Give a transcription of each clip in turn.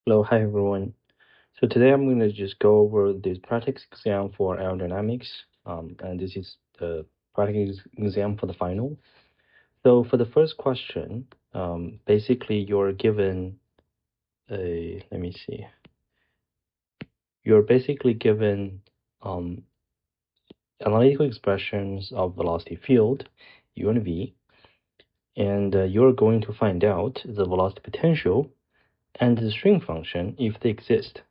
Hello, hi everyone. So today I'm going to just go over this practice exam for aerodynamics, and this is the practice exam for the final. So for the first question, basically you're given let me see, you're basically given um, analytical expressions of velocity field, u and v, and you're going to find out the velocity potential and the string function if they exist.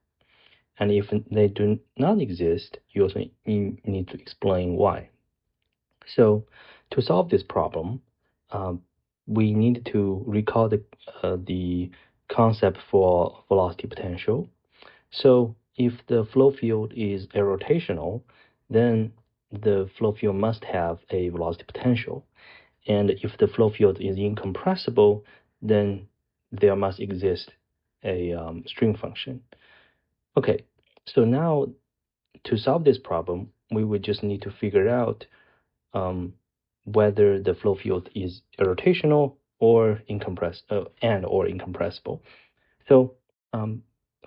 And if they do not exist, you also need to explain why. So to solve this problem, we need to recall the concept for velocity potential. So if the flow field is rotational, then the flow field must have a velocity potential. And if the flow field is incompressible, then there must exist a string function. Okay, so now to solve this problem, we would just need to figure out whether the flow field is rotational or incompressible. So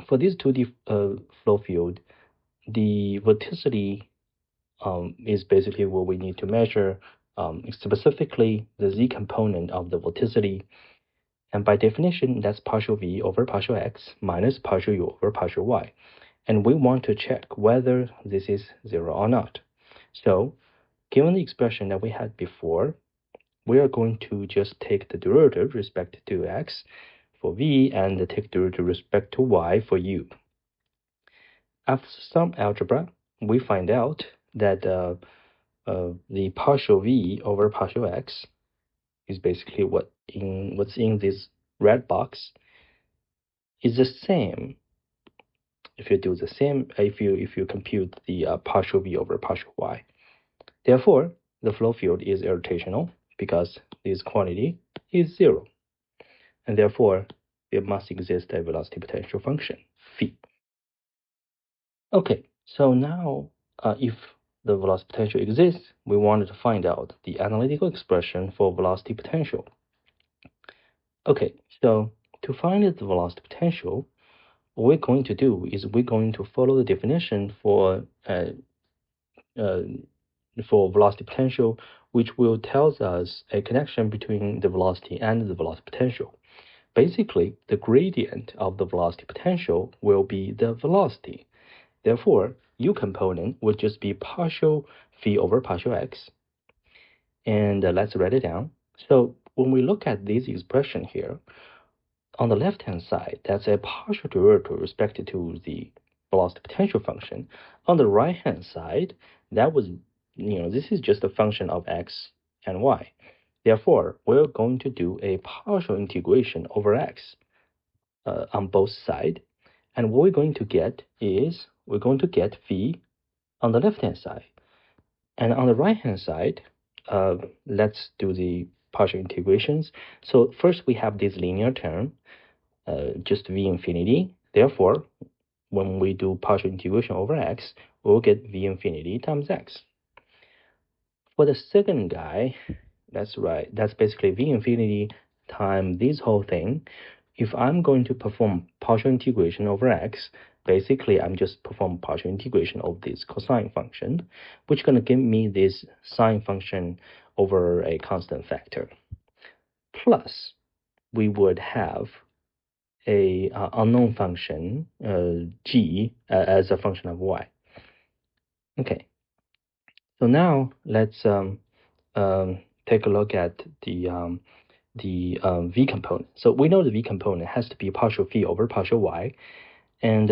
for this 2D flow field, the vorticity is basically what we need to measure, specifically the z component of the vorticity. And by definition, that's partial v over partial x minus partial u over partial y. And we want to check whether this is 0 or not. So given the expression that we had before, we are going to just take the derivative respect to x for v and take derivative respect to y for u. After some algebra, we find out that the partial v over partial x is basically what's in this red box is the same if you compute the partial v over partial y. Therefore, the flow field is rotational because this quantity is 0. And therefore, there must exist a velocity potential function, phi. Okay, so now if the velocity potential exists, we wanted to find out the analytical expression for velocity potential. Okay, so to find the velocity potential, what we're going to do is we're going to follow the definition for velocity potential, which will tells us a connection between the velocity and the velocity potential. Basically, the gradient of the velocity potential will be the velocity. Therefore, u component would just be partial phi over partial x. And let's write it down. So when we look at this expression here, on the left-hand side, that's a partial derivative with respect to the velocity potential function. On the right-hand side, that was, this is just a function of x and y. Therefore, we're going to do a partial integration over x on both sides. And what we're going to get is, we're going to get phi on the left-hand side. And on the right-hand side, let's do the partial integrations. So first we have this linear term, just v infinity. Therefore, when we do partial integration over x, we'll get v infinity times x. For the second guy, that's right, that's basically v infinity times this whole thing. If I'm going to perform partial integration over x, basically I'm just perform partial integration of this cosine function, which is going to give me this sine function over a constant factor. Plus, we would have a unknown function g as a function of y. Okay, so now let's take a look at the v component. So we know the v component has to be partial phi over partial y, and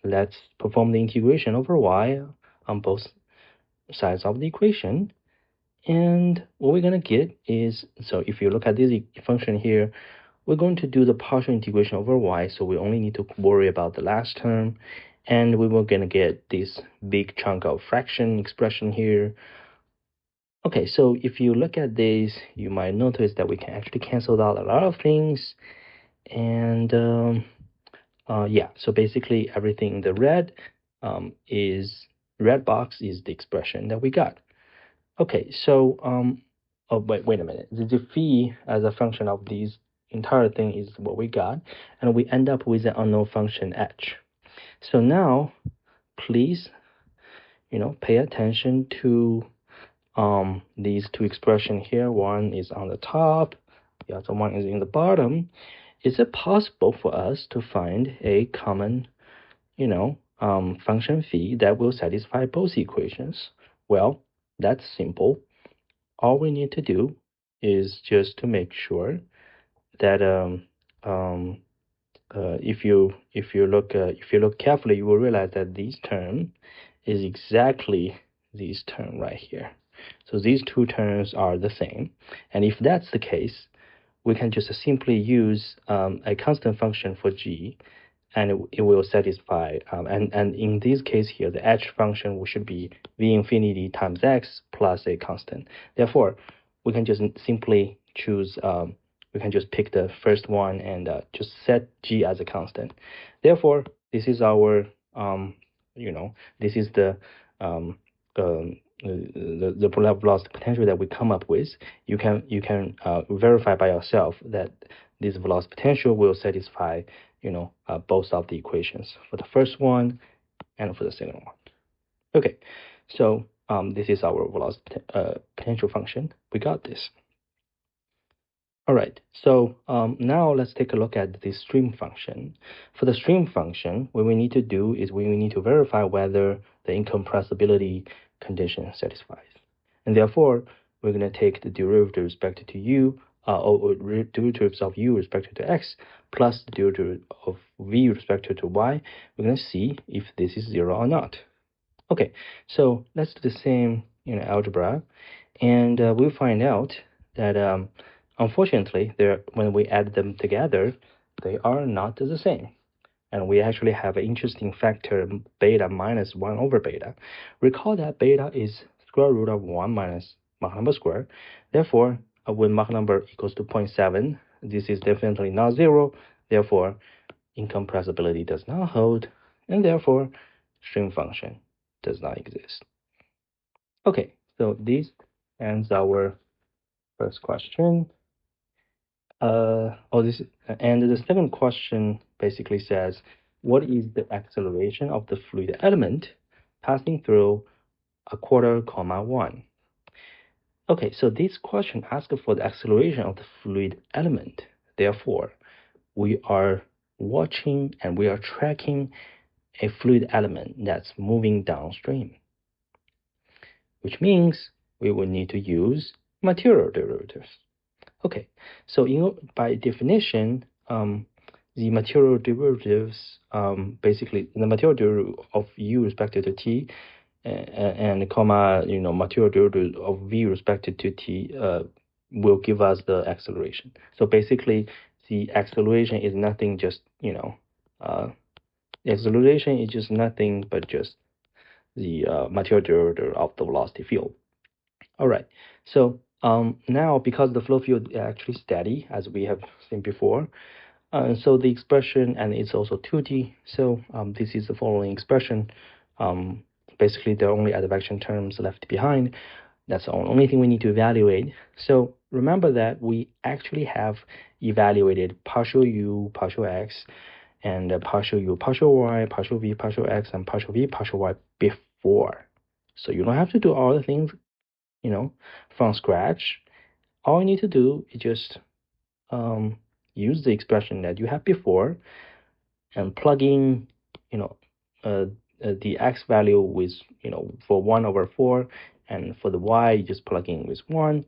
let's perform the integration over y on both sides of the equation. And what we're going to get is, so if you look at this function here, we're going to do the partial integration over y, so we only need to worry about the last term, and we were going to get this big chunk of fraction expression here. Okay, so if you look at this, you might notice that we can actually cancel out a lot of things. And yeah, so basically everything in the red box is the expression that we got. Okay, so oh wait a minute. The phi as a function of these entire thing is what we got, and we end up with an unknown function h. So now, please, pay attention to these two expressions here. One is on the top, the other one is in the bottom. Is it possible for us to find a common, function phi that will satisfy both equations? Well, that's simple. All we need to do is just to make sure that if you look carefully, you will realize that this term is exactly this term right here. So these two terms are the same, and if that's the case, we can just simply use a constant function for g, and it will satisfy. And in this case here, the h function should be v infinity times x plus a constant. Therefore, we can just simply choose. We can just pick the first one and just set g as a constant. Therefore, this is our this is the velocity potential that we come up with. You can verify by yourself that this velocity potential will satisfy both of the equations for the first one and for the second one. Okay, so this is our velocity potential function. We got this. All right, so now let's take a look at the stream function. For the stream function, what we need to do is we need to verify whether the incompressibility condition satisfies. And therefore, we're going to take the derivative respective to u, or derivatives of u respective to x, plus the derivative of v respective to y. We're going to see if this is 0 or not. Okay, so let's do the same algebra, and we'll find out that unfortunately, when we add them together, they are not the same. And we actually have an interesting factor, beta minus 1 over beta. Recall that beta is square root of 1 minus Mach number squared. Therefore, when Mach number equals to 0.7, this is definitely not 0. Therefore, incompressibility does not hold, and therefore, stream function does not exist. Okay, so this ends our first question. And the second question basically says, what is the acceleration of the fluid element passing through a quarter comma 1? Okay, so this question asks for the acceleration of the fluid element. Therefore, we are watching and we are tracking a fluid element that's moving downstream, which means we will need to use material derivatives. Okay, so by definition, the material derivatives, basically the material derivative of u respective to t, and comma, material derivative of v respective to t, will give us the acceleration. So basically, the acceleration is nothing, just the acceleration is just nothing but just the material derivative of the velocity field. All right, so now because the flow field is actually steady, as we have seen before, so the expression, and it's also 2t, so this is the following expression. Basically, there are only advection terms left behind. That's the only thing we need to evaluate. So remember that we actually have evaluated partial u, partial x, and partial u, partial y, partial v, partial x, and partial v, partial y before. So you don't have to do all the things from scratch. All you need to do is just use the expression that you had before and plug in, the x value with, for 1 over 4, and for the y, you just plug in with 1,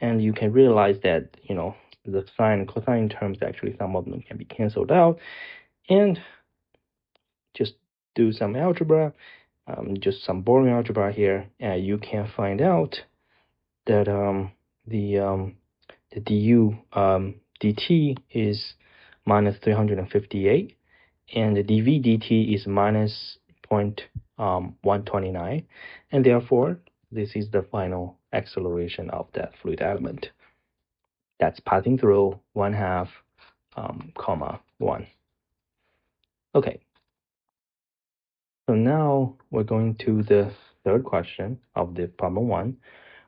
and you can realize that, the sine and cosine terms, actually some of them can be canceled out, and just do some algebra, just some boring algebra here, and you can find out that the du dt is minus 358, and the dv dt is minus 0.129, and therefore this is the final acceleration of that fluid element that's passing through 1/2 comma 1. Okay, so now we're going to the third question of the problem 1,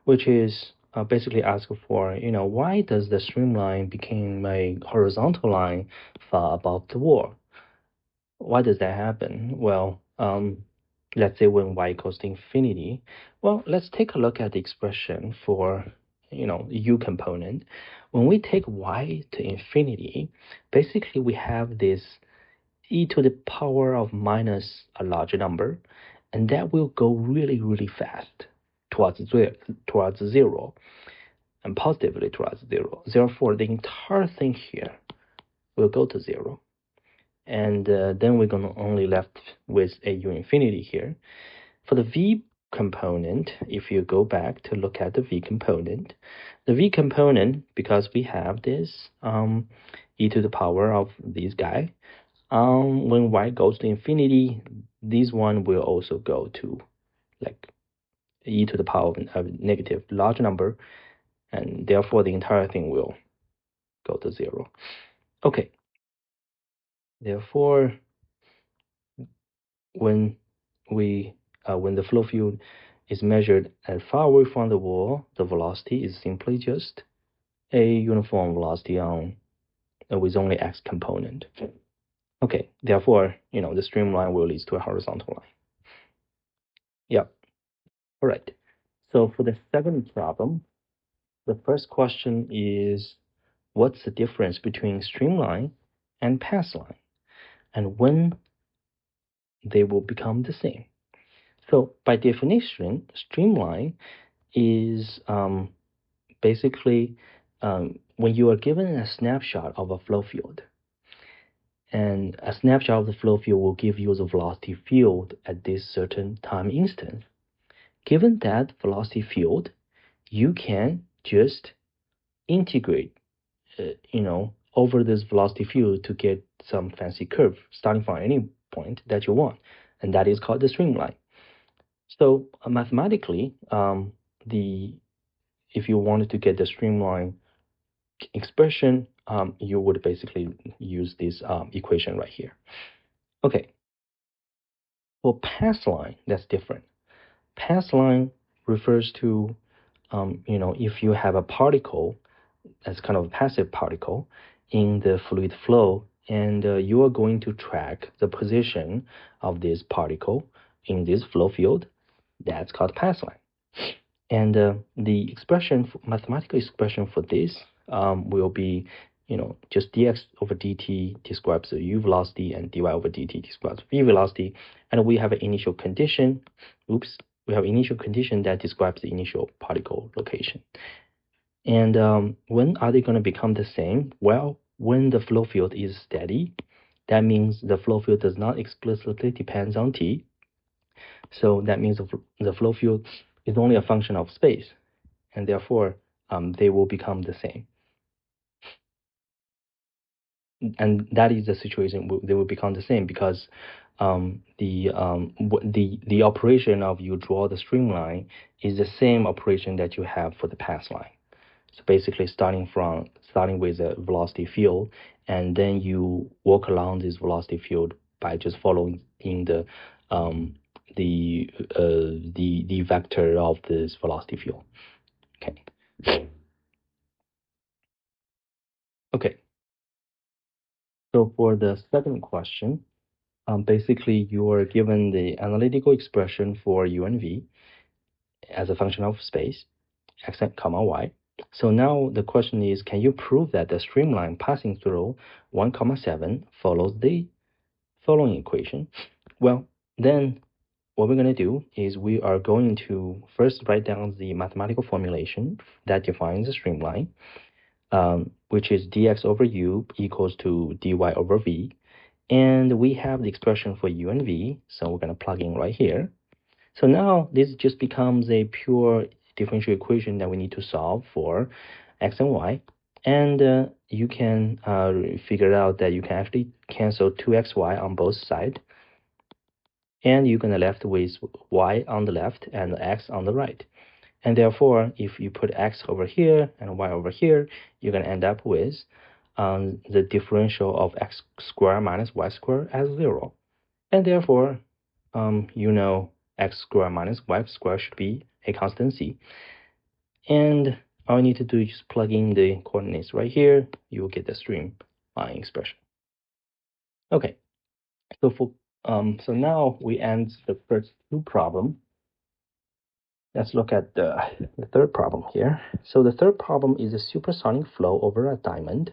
which is basically ask for, why does the streamline become a horizontal line far above the wall? Why does that happen? Well, let's say when y equals to infinity. Well, let's take a look at the expression for, u component. When we take y to infinity, basically we have this e to the power of minus a large number, and that will go really, really fast towards zero, and positively towards zero. Therefore, the entire thing here will go to zero. And then we're going to only left with a u infinity here. For the v component, if you go back to look at the v component, because we have this e to the power of this guy, when y goes to infinity, this one will also go to like e to the power of a negative large number, and therefore the entire thing will go to zero. Okay. Therefore, when the flow field is measured at far away from the wall, the velocity is simply just a uniform velocity on with only x component. Okay, therefore, the streamline will lead to a horizontal line. Yep. All right. So for the second problem, the first question is, what's the difference between streamline and path line, and when they will become the same? So by definition, streamline is basically when you are given a snapshot of a flow field, and a snapshot of the flow field will give you the velocity field at this certain time instance. Given that velocity field, you can just integrate, over this velocity field to get some fancy curve starting from any point that you want, and that is called the streamline. So mathematically, if you wanted to get the streamline expression, you would basically use this equation right here. Okay. For path line, that's different. Path line refers to, if you have a particle as kind of a passive particle in the fluid flow, and you are going to track the position of this particle in this flow field, that's called path line. And the mathematical expression for this will be, just dx over dt describes the u velocity, and dy over dt describes v velocity. And we have an initial condition. We have initial condition that describes the initial particle location. And when are they going to become the same? Well, when the flow field is steady, that means the flow field does not explicitly depend on t. So that means the flow field is only a function of space, and therefore they will become the same. And that is the situation. They will become the same because the operation of you draw the streamline is the same operation that you have for the path line. So basically, starting with a velocity field, and then you walk along this velocity field by just following in the vector of this velocity field. Okay. Okay. So for the second question, basically you are given the analytical expression for u and v as a function of space, x comma y. So now the question is, can you prove that the streamline passing through 1, 7 follows the following equation? Well, then what we're going to do is we are going to first write down the mathematical formulation that defines the streamline, which is dx over u equals to dy over v. And we have the expression for u and v, so we're going to plug in right here. So now this just becomes a pure differential equation that we need to solve for x and y. And you can figure out that you can actually cancel 2xy on both sides. And you're going to left with y on the left and x on the right. And therefore, if you put x over here and y over here, you're going to end up with the differential of x squared minus y squared as 0. And therefore, x squared minus y squared should be a constant c. And all you need to do is just plug in the coordinates right here. You will get the streamline expression. Okay, so now we end the first two problems. Let's look at the third problem here. So the third problem is a supersonic flow over a diamond.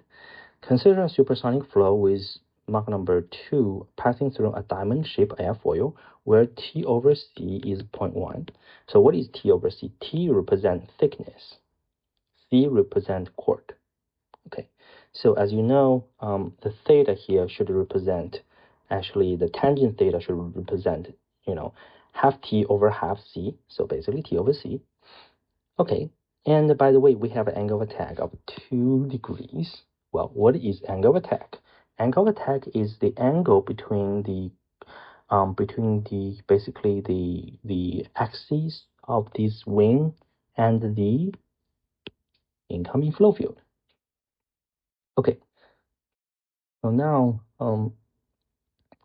Consider a supersonic flow with Mach number 2 passing through a diamond-shaped airfoil where T over C is 0.1. So what is T over C? T represents thickness. C represents chord. Okay, so as you know, the theta here should represent, actually the tangent theta should represent, half T over half C. So basically T over C. Okay, and by the way, we have an angle of attack of 2 degrees. Well, what is angle of attack? Angle of attack is the angle between the basically the axis of this wing and the incoming flow field. Okay, so now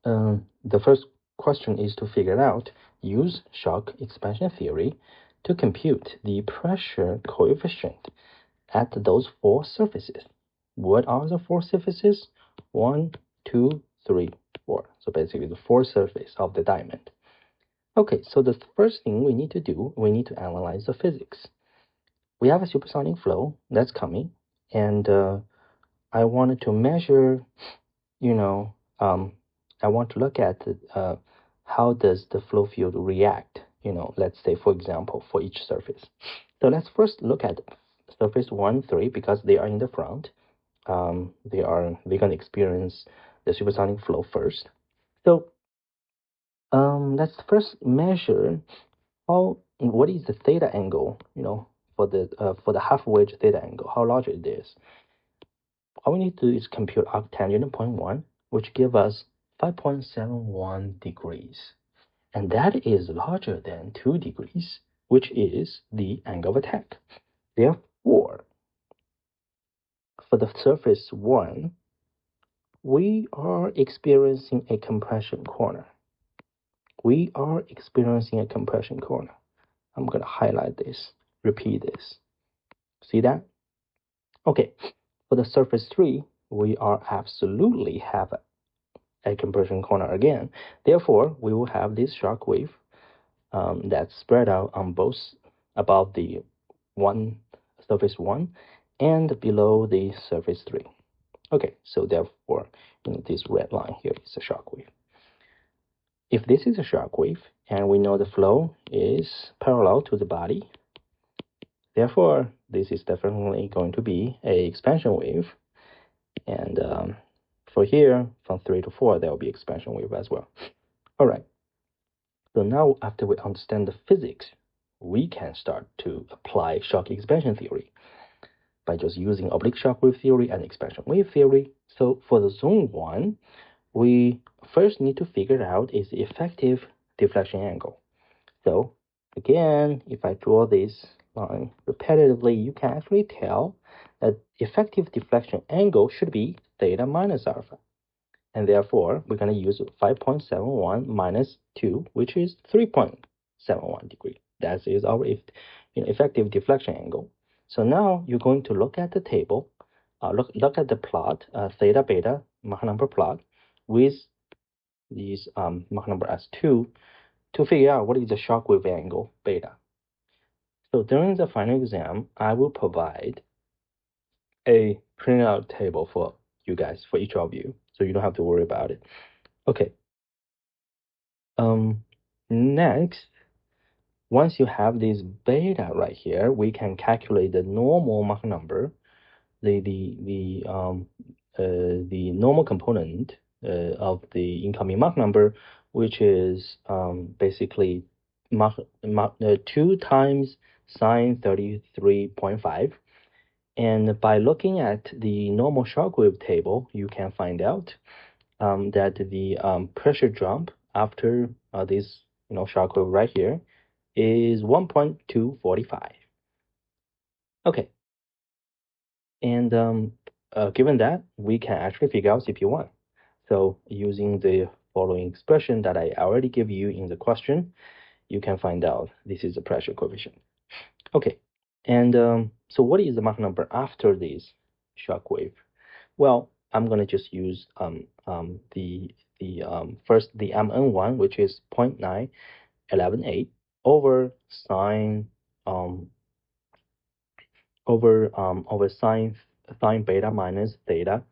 the first question is to figure out, use shock expansion theory to compute the pressure coefficient at those 4 surfaces. What are the 4 surfaces? 1, 2, 3, 4. So basically the 4 surfaces of the diamond. Okay, so the first thing we need to do, we need to analyze the physics. We have a supersonic flow that's coming, and I wanted to measure, I want to look at how does the flow field react, let's say, for example, for each surface. So let's first look at surface 1, 3, because they are in the front. They're going to experience the supersonic flow first. So let's first measure what is the theta angle, for the half wedge theta angle, how large it is. All we need to do is compute arctangent 0.1, which give us 5.71 degrees. And that is larger than 2 degrees, which is the angle of attack. Therefore, for the surface 1, we are experiencing a compression corner. We are experiencing a compression corner. I'm going to highlight this, repeat this. See that? Okay, for the surface 3, we are absolutely have a compression corner again. Therefore, we will have this shock wave that's spread out on both above the surface 1 and below the surface 3. Okay, so therefore, this red line here is a shock wave. If this is a shock wave, and we know the flow is parallel to the body, therefore, this is definitely going to be a expansion wave. And for here, from 3 to 4, there will be expansion wave as well. All right. So now, after we understand the physics, we can start to apply shock expansion theory by just using oblique shock wave theory and expansion wave theory. So for the zone 1, we first need to figure out is the effective deflection angle. So again, if I draw this line repetitively, you can actually tell that effective deflection angle should be theta minus alpha. And therefore, we're going to use 5.71 minus 2, which is 3.71 degree. That is our effective deflection angle. So now you're going to look at the table, look at the plot, theta beta Mach number plot with these Mach number as 2 to figure out what is the shock wave angle beta. So during the final exam, I will provide a printout table for you guys, for each of you, so you don't have to worry about it. Okay. Next, once you have this beta right here, we can calculate the normal Mach number, the normal component of the incoming Mach number, which is basically 2 times sine 33.5. And by looking at the normal shockwave table, you can find out that the pressure jump after this shockwave right here is 1.245. Okay. And given that, we can actually figure out CP1. So using the following expression that I already gave you in the question, you can find out this is the pressure coefficient. Okay, And so what is the Mach number after this shock wave? Well, I'm gonna just use first the MN1, which is 0.9118 over sine over sine beta minus theta.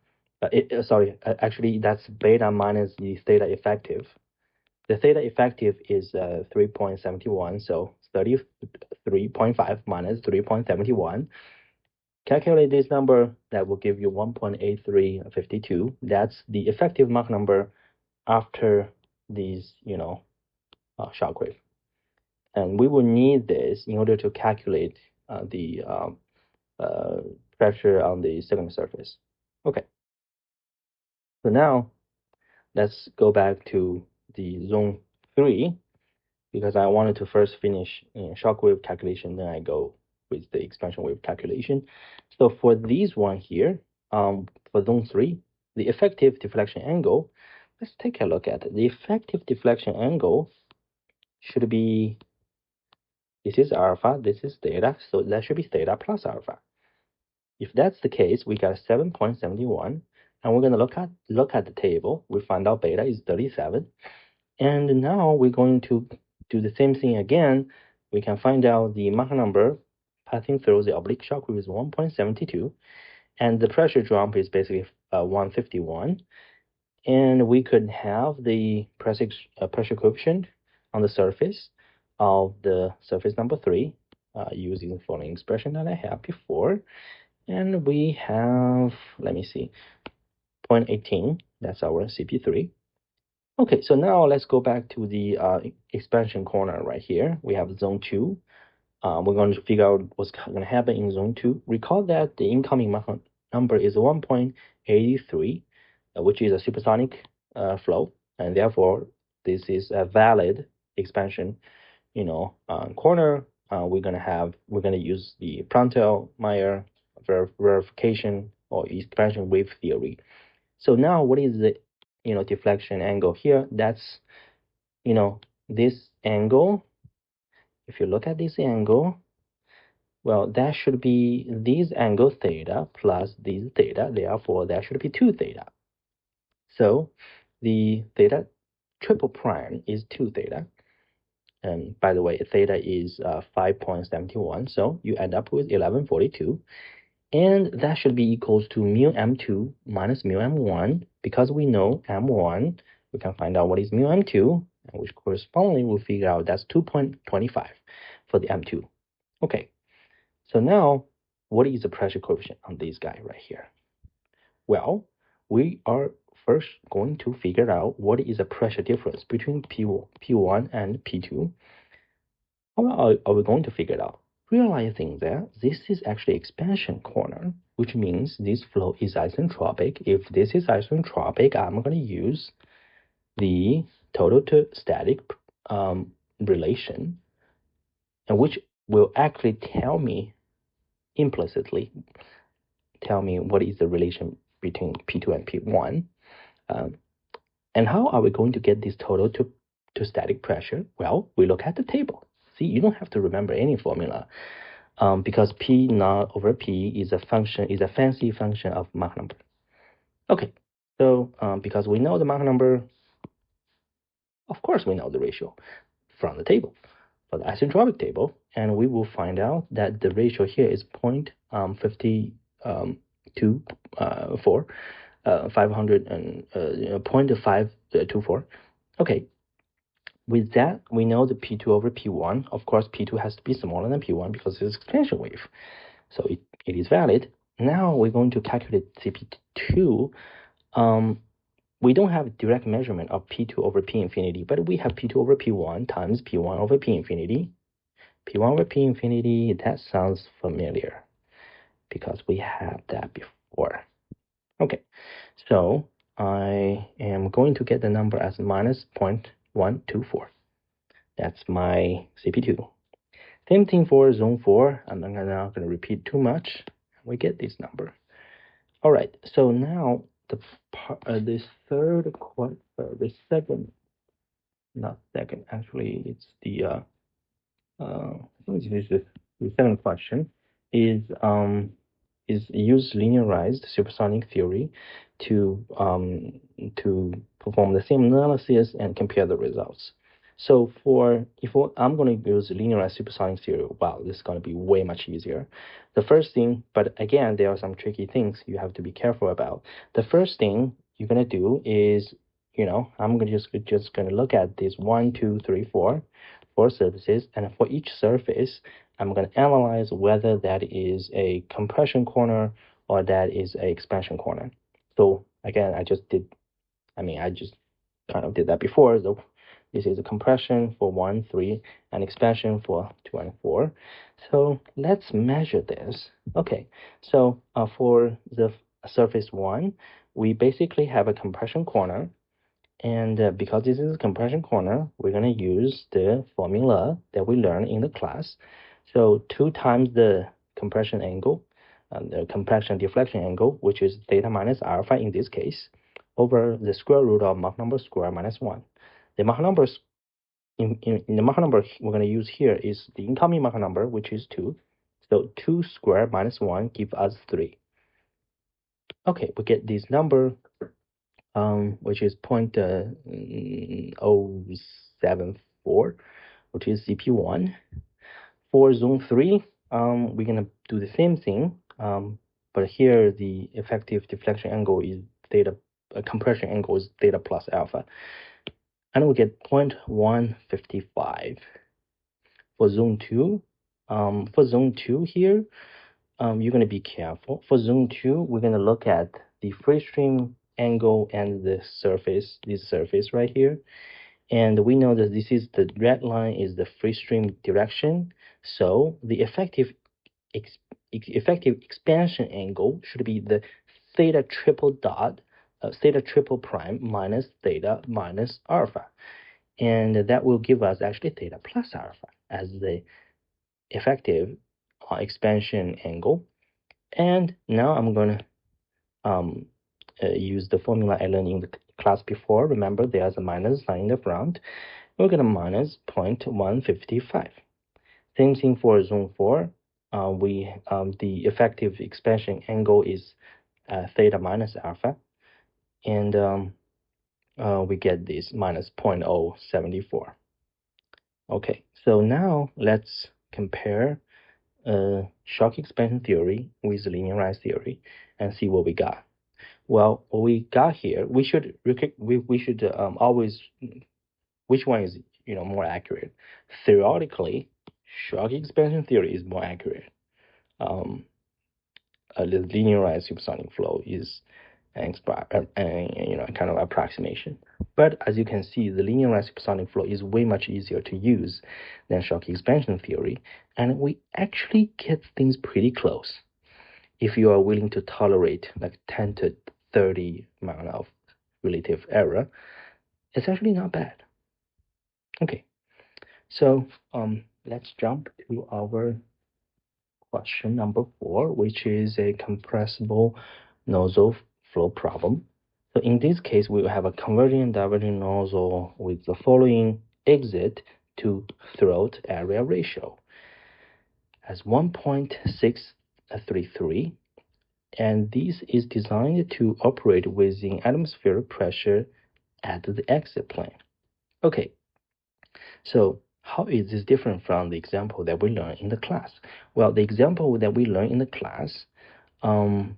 Sorry, actually that's beta minus the theta effective. The theta effective is 3.71, so 33.5 minus 3.71. Calculate this number, that will give you 1.8352. That's the effective Mach number after these, shockwave. And we will need this in order to calculate the uh, pressure on the second surface. Okay, so now let's go back to the zone 3, because I wanted to first finish shock wave calculation, then I go with the expansion wave calculation. So for these one here, for zone 3, the effective deflection angle, let's take a look at it. The effective deflection angle should be, this is alpha, this is theta, so that should be theta plus alpha. If that's the case, we got 7.71, and we're going to look at the table. We find out beta is 37, and now we're going to do the same thing again. We can find out the Mach number passing through the oblique shock wave is 1.72, and the pressure drop is basically 151. And we could have the pressure coefficient on the surface of the surface number 3 using the following expression that I had before. And we have, let me see, 0.18, that's our CP3. Okay, so now let's go back to the expansion corner right here. We have zone 2. We're going to figure out what's going to happen in zone 2. Recall that the incoming Mach number is 1.83, which is a supersonic flow, and therefore this is a valid expansion, corner. We're gonna use the Prandtl-Meyer verification or expansion wave theory. So now what is the deflection angle here? That's this angle. If you look at this angle, well, that should be this angle theta plus this theta. Therefore, that should be 2 theta. So the theta triple prime is 2 theta. And by the way, theta is 5.71. So you end up with 1142. And that should be equals to mu m2 minus mu m1. Because we know m1, we can find out what is mu m2, which correspondingly we'll figure out that's 2.25 for the m2. Okay, so now what is the pressure coefficient on this guy right here? Well, we are first going to figure out what is the pressure difference between P1 and P2. How are we going to figure it out? Realizing that this is actually expansion corner, which means this flow is isentropic. If this is isentropic, I'm going to use the total to static relation, and which will actually tell me implicitly what is the relation between P2 and P1. And how are we going to get this total to static pressure? Well, we look at the table. See, you don't have to remember any formula, because P naught over P is a fancy function of Mach number. Okay, so because we know the Mach number, of course we know the ratio from the table, for the isentropic table, and we will find out that the ratio here is 0.524. 0.524. Okay, with that, we know the P2 over P1. Of course, P2 has to be smaller than P1 because it's expansion wave. So it is valid. Now we're going to calculate CP2. We don't have direct measurement of P2 over P infinity, but we have P2 over P1 times P1 over P infinity. P1 over P infinity, that sounds familiar because we have that before. Okay, so I am going to get the number as minus 0.124. That's my CP2. Same thing for zone 4. I'm not going to repeat too much. We get this number. All right, so now the second, actually, it's the second question. is use linearized supersonic theory to perform the same analysis and compare the results. So if I'm going to use linearized supersonic theory, wow, this is going to be way much easier. The first thing, but again, there are some tricky things you have to be careful about. The first thing you're going to do is, I'm going to just going to look at these 1, 2, 3, 4 surfaces, and for each surface, I'm going to analyze whether that is a compression corner or that is a expansion corner. So again, I just kind of did that before. So this is a compression for 1, 3, and expansion for 2 and 4. So let's measure this. Okay, so for the surface 1, we basically have a compression corner. And because this is a compression corner, we're going to use the formula that we learned in the class. So 2 times the compression angle, the compression deflection angle, which is theta minus alpha in this case, over the square root of Mach number square minus 1. The Mach number in the Mach number we're going to use here is the incoming Mach number, which is 2. So 2 squared minus 1 gives us 3. Okay, we get this number, which is 0.074, which is CP1. For zone 3, we're going to do the same thing, but here the effective deflection angle is theta, compression angle is theta plus alpha, and we get 0.155. For zone 2, here, you're going to be careful. For zone 2, we're going to look at the free stream angle and the surface, this surface right here. And we know that this is the red line is the free stream direction. So the effective expansion angle should be the theta triple prime minus theta minus alpha. And that will give us actually theta plus alpha as the effective expansion angle. And now I'm going to use the formula I learned in the class before. Remember, there's a minus sign in the front. We're going to minus 0.155. Same thing for zone 4. The effective expansion angle is theta minus alpha, and we get this minus 0.074. Okay, so now let's compare shock expansion theory with linearized theory and see what we got. Well, what we got here, we should always, which one is more accurate? Theoretically, shock expansion theory is more accurate. The linearized supersonic flow is an kind of approximation. But as you can see, the linearized supersonic flow is way much easier to use than shock expansion theory, and we actually get things pretty close. If you are willing to tolerate like 10 to 30 amount of relative error, it's actually not bad. Okay, so let's jump to our question number 4, which is a compressible nozzle flow problem. So in this case, we will have a converging and diverging nozzle with the following exit to throat area ratio as 1.633, and this is designed to operate within atmospheric pressure at the exit plane. Okay, so how is this different from the example that we learned in the class? Well, the example that we learned in the class are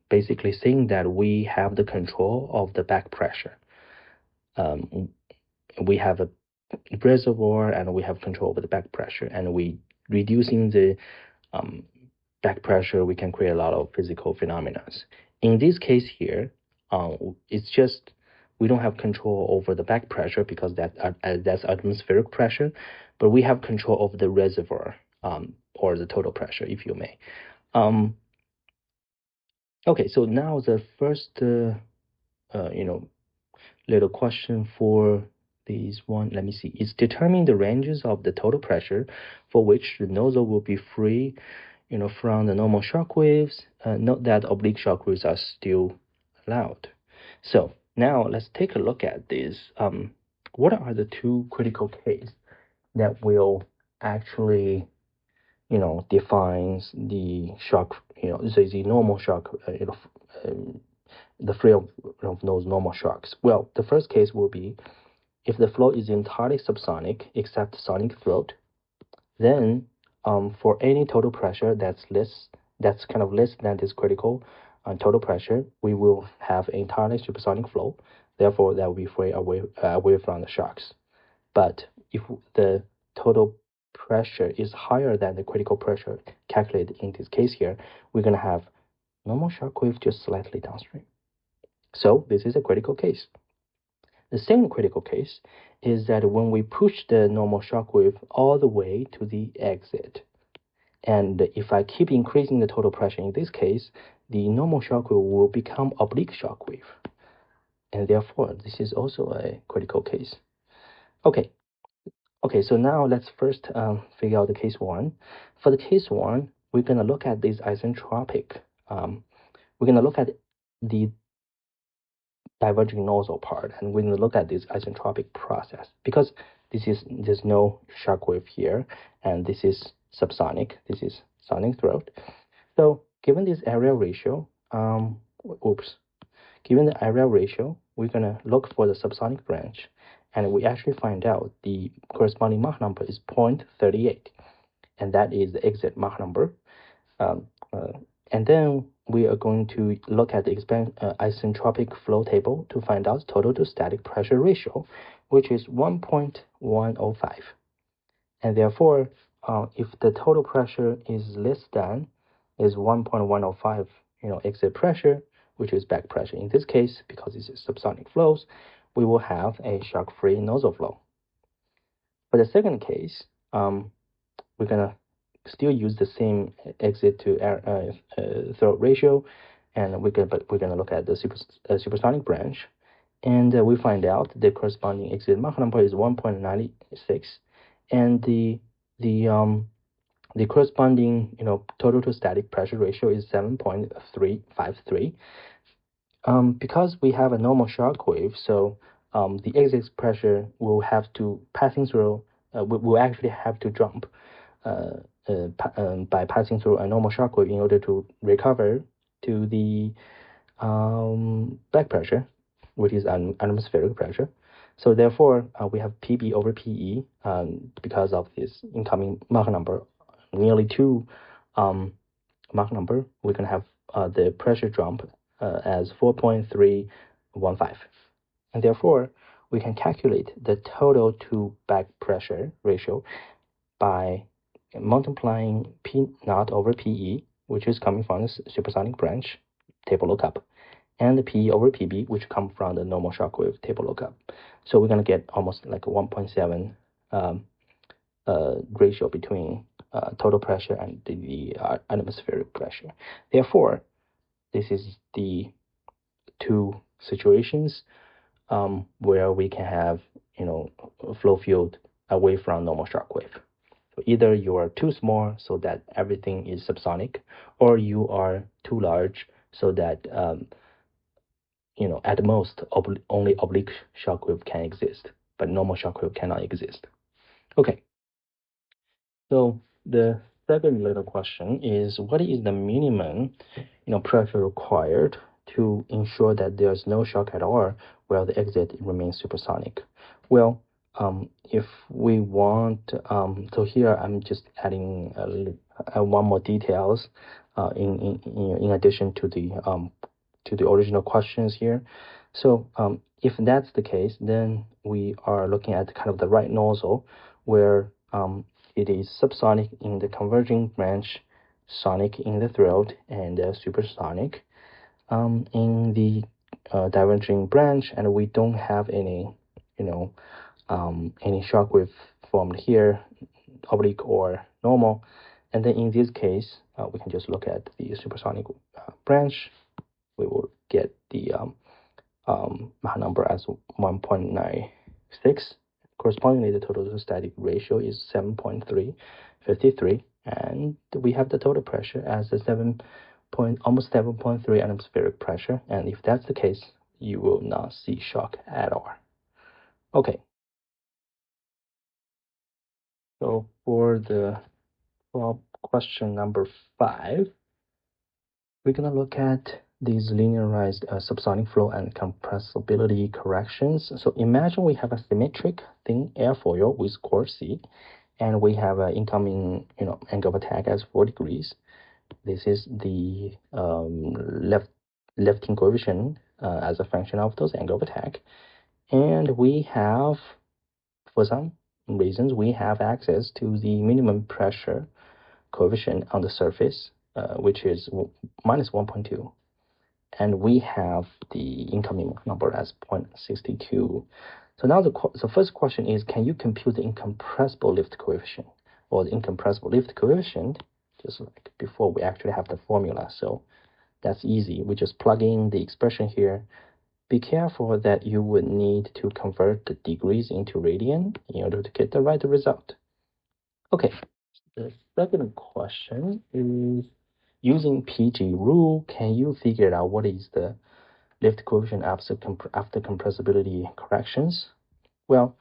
basically saying that we have the control of the back pressure. We have a reservoir and we have control over the back pressure, and we reducing the back pressure, we can create a lot of physical phenomena. In this case here, it's just we don't have control over the back pressure because that's atmospheric pressure, but we have control over the reservoir or the total pressure, if you may. Okay, so now the first little question for this one, let me see, is determine the ranges of the total pressure for which the nozzle will be free from the normal shock waves. Note that oblique shock waves are still allowed. So now let's take a look at this. What are the 2 critical cases that will actually defines the shock, the normal shock, the free of those normal shocks. Well, the first case will be if the flow is entirely subsonic except sonic throat, then for any total pressure that's kind of less than this critical total pressure, we will have entirely supersonic flow. Therefore, that will be free away from the shocks. But if the total pressure is higher than the critical pressure calculated in this case here, we're going to have normal shock wave just slightly downstream. So this is a critical case. The second critical case is that when we push the normal shock wave all the way to the exit, and if I keep increasing the total pressure in this case, the normal shock wave will become oblique shock wave. And therefore, this is also a critical case. Okay, so now let's first figure out the case one. For the case one, we're going to look at this isentropic. We're going to look at the diverging nozzle part, and we're going to look at this isentropic process because there's no shock wave here, and this is subsonic, this is sonic throat. So given this area ratio, given the area ratio, we're going to look for the subsonic branch, and we actually find out the corresponding Mach number is 0.38, and that is the exit Mach number. And then we are going to look at the isentropic flow table to find out total to static pressure ratio, which is 1.105. And therefore, if the total pressure is less than 1.105, exit pressure, which is back pressure in this case, because this is subsonic flows, we will have a shock-free nozzle flow. For the second case, we're gonna still use the same exit to throat ratio, and we're gonna look at the supersonic branch, and we find out the corresponding exit Mach number is 1.96, and the corresponding total to static pressure ratio is 7.353. Because we have a normal shock wave, so the exit pressure will have to will actually have to jump by passing through a normal shock wave in order to recover to the back pressure, which is an atmospheric pressure. So therefore, we have PB over PE because of this incoming Mach number, nearly 2 Mach number. We can have the pressure jump as 4.315, and therefore we can calculate the total to back pressure ratio by multiplying P naught over PE, which is coming from the supersonic branch table lookup, and the PE over PB, which come from the normal shock wave table lookup. So we're going to get almost like a 1.7 ratio between total pressure and the atmospheric pressure. Therefore, this is the two situations where we can have a flow field away from normal shock wave. So either you are too small so that everything is subsonic, or you are too large so that at most only oblique shock wave can exist, but normal shock wave cannot exist. Okay. So the second little question is, what is the minimum pressure required to ensure that there's no shock at all while the exit remains supersonic? Well, if we want, so here I'm just adding one more details in addition to the original questions here. So if that's the case, then we are looking at kind of the right nozzle where it is subsonic in the converging branch, sonic in the throat, and supersonic in the diverging branch, and we don't have any shock wave formed here, oblique or normal. And then in this case, we can just look at the supersonic branch. We will get the Mach number as 1.96. Correspondingly, the total to static ratio is 7.353, and we have the total pressure as almost 7.3 atmospheric pressure. And if that's the case, you will not see shock at all. Okay. So for the for question number 5, we're going to look at these linearized subsonic flow and compressibility corrections. So imagine we have a symmetric thin airfoil with core C, and we have an incoming angle of attack as 4 degrees. This is the lifting coefficient as a function of those angle of attack. And we have, for some reasons, we have access to the minimum pressure coefficient on the surface, which is minus 1.2. And we have the incoming number as 0.62. So now the first question is, can you compute the incompressible lift coefficient or the incompressible lift coefficient, just like before we actually have the formula? So that's easy. We just plug in the expression here. Be careful that you would need to convert the degrees into radian in order to get the right result. Okay, the second question is, using PG rule, can you figure out what is the lift coefficient after compressibility corrections? Well,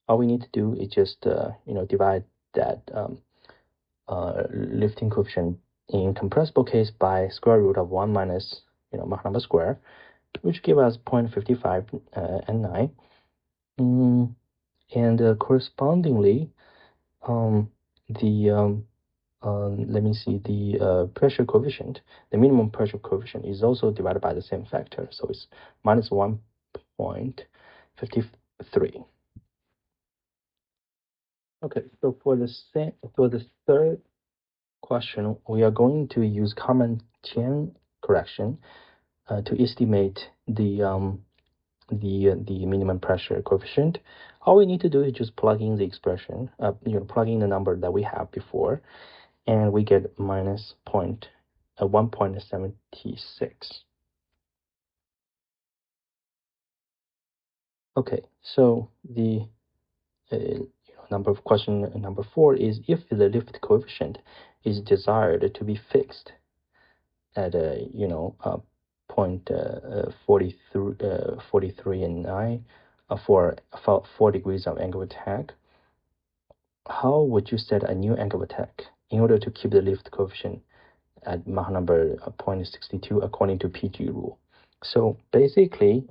all we need to do is just divide that lifting coefficient in compressible case by square root of 1 minus Mach number square, which give us 0.55 and 9. And correspondingly, let me see, the pressure coefficient, the minimum pressure coefficient is also divided by the same factor, so it's minus 1.53. Okay, so for the third question, we are going to use common chain correction to estimate the minimum pressure coefficient. All we need to do is just plug in the expression, plug in the number that we have before, and we get minus 1.76. Okay, so the question number 4 is, if the lift coefficient is desired to be fixed at a 0.43 and 9 for 4 degrees of angle of attack, how would you set a new angle of attack in order to keep the lift coefficient at Mach number 0.62 according to PG rule? So basically,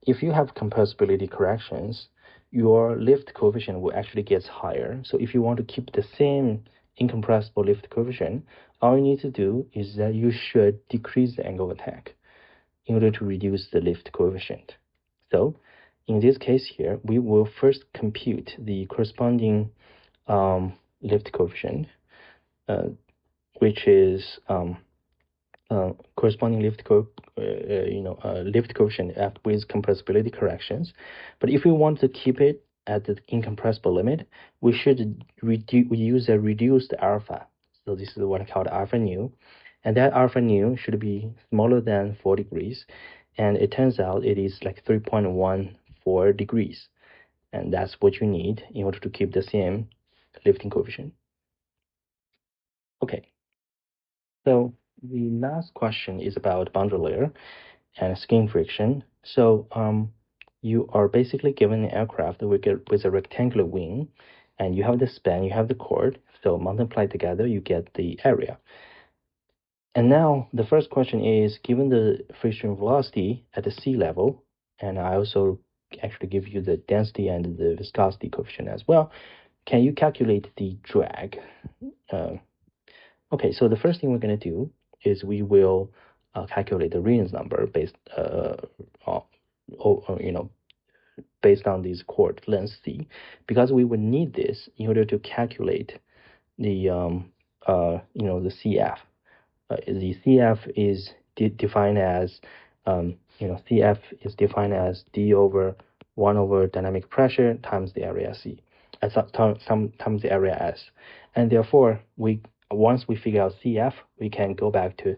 if you have compressibility corrections, your lift coefficient will actually get higher. So if you want to keep the same incompressible lift coefficient, all you need to do is that you should decrease the angle of attack in order to reduce the lift coefficient. So in this case here, we will first compute the corresponding lift coefficient, which is corresponding lift coefficient with compressibility corrections. But if we want to keep it at the incompressible limit, we should use a reduced alpha. So this is what I call alpha nu, and that alpha nu should be smaller than 4 degrees, and it turns out it is like 3.14 degrees, and that's what you need in order to keep the same lifting coefficient. Okay, so the last question is about boundary layer and skin friction. So you are basically given an aircraft with a rectangular wing, and you have the span, you have the chord, so multiply together, you get the area. And now the first question is, given the friction velocity at the sea level, and I also actually give you the density and the viscosity coefficient as well, can you calculate the drag? Okay, so the first thing we're going to do is we will calculate the Reynolds number based based on these chord length C, because we would need this in order to calculate the the CF. The CF is defined as CF is defined as D over 1 over dynamic pressure times the area C, times the area S, and therefore once we figure out CF, we can go back to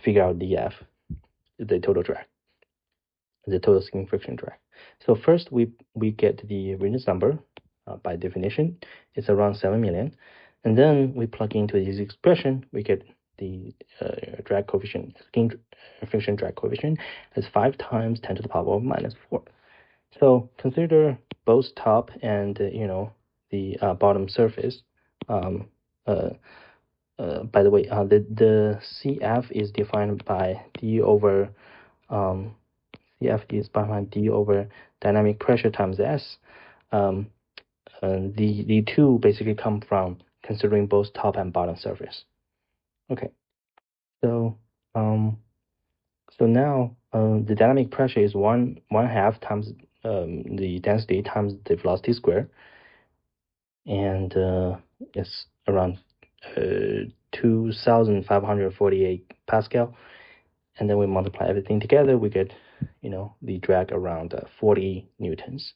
figure out DF, the total drag, the total skin friction drag. So first we get the Reynolds number. By definition, it's around 7 million, and then we plug into this expression, we get the drag coefficient, skin friction drag coefficient, as 5 times 10 to the power of minus 4. So consider both top and the bottom surface by the way, the CF is defined by D over CF is defined D over dynamic pressure times S. The two basically come from considering both top and bottom surface. Okay, so now the dynamic pressure is one half times the density times the velocity square, and it's around 2,548 Pascal. And then we multiply everything together, we get, the drag around 40 newtons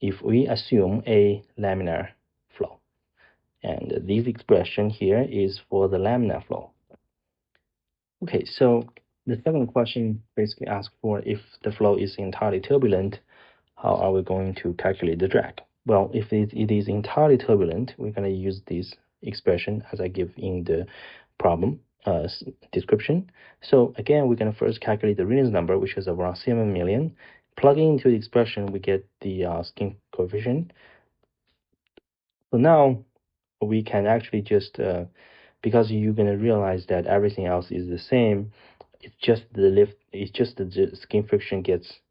if we assume a laminar flow. And this expression here is for the laminar flow. Okay, so the second question basically asks for if the flow is entirely turbulent, how are we going to calculate the drag? Well, if it is entirely turbulent, we're going to use this expression as I give in the problem description. So again, we're going to first calculate the Reynolds number, which is around 7 million. Plugging into the expression, we get the skin coefficient. So now we can actually just, because you're going to realize that everything else is the same, it's just the skin friction gets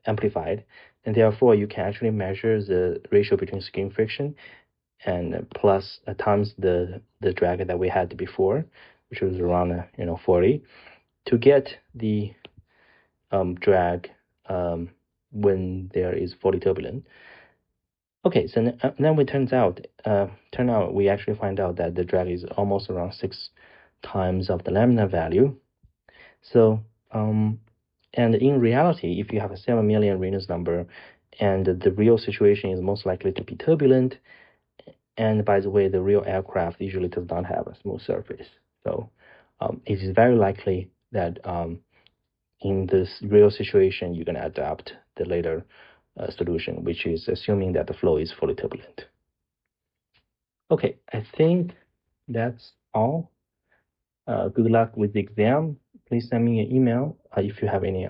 amplified, and therefore you can actually measure the ratio between skin friction and plus times the drag that we had before, which was around 40, to get the drag when there is fully turbulent. Okay, so then we turn out we actually find out that the drag is almost around 6 times of the laminar value. So and in reality, if you have a 7 million Reynolds number and the real situation is most likely to be turbulent, and by the way, the real aircraft usually does not have a smooth surface. So it is very likely that in this real situation, you're going to adapt the later solution, which is assuming that the flow is fully turbulent. Okay, I think that's all. Good luck with the exam. Please send me an email if you have any